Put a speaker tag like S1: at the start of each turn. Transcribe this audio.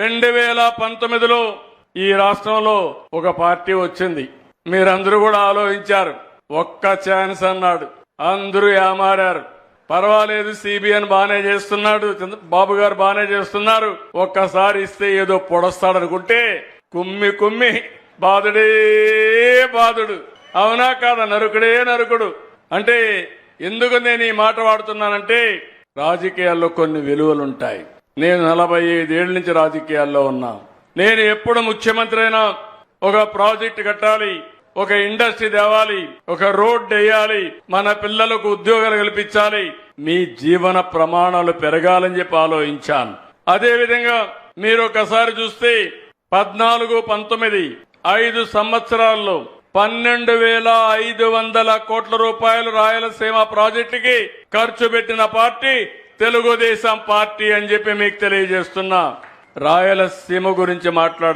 S1: 2019లో ఈ రాష్ట్రంలో ఒక పార్టీ వచ్చింది. మీరందరూ కూడా ఆలోచించారు. ఒక్క ఛాన్స్ అన్నాడు, అందరూ ఏమారారు. పర్వాలేదు, సిబిఎన్ బానే చేస్తున్నాడు, బాబు గారు బానే చేస్తున్నారు, ఒక్కసారి ఇస్తే ఏదో పొడస్తాడనుకుంటే కుమ్మి కుమ్మి బాధుడే బాధుడు. అవునా కాదా? నరుకుడే నరుకుడు. అంటే ఎందుకు నేను ఈ మాట వాడుతున్నానంటే రాజకీయాల్లో కొన్ని విలువలుంటాయి. నేను 45 ఏళ్ల నుంచి రాజకీయాల్లో ఉన్నా. నేను ఎప్పుడు ముఖ్యమంత్రి అయినా ఒక ప్రాజెక్టు కట్టాలి, ఒక ఇండస్ట్రీ తేవాలి, ఒక రోడ్ వేయాలి, మన పిల్లలకు ఉద్యోగాలు కల్పించాలి, మీ జీవన ప్రమాణాలు పెరగాలని చెప్పి ఆలోచించాను. అదేవిధంగా మీరు ఒకసారి చూస్తే 14-19 5 సంవత్సరాల్లో 12,500 కోట్ల రూపాయలు రాయలసీమ ప్రాజెక్టుకి ఖర్చు పెట్టిన పార్టీ తెలుగుదేశం పార్టీ అని చెప్పి మీకు తెలియజేస్తున్నా. రాయలసీమ గురించి మాట్లాడుతున్నా.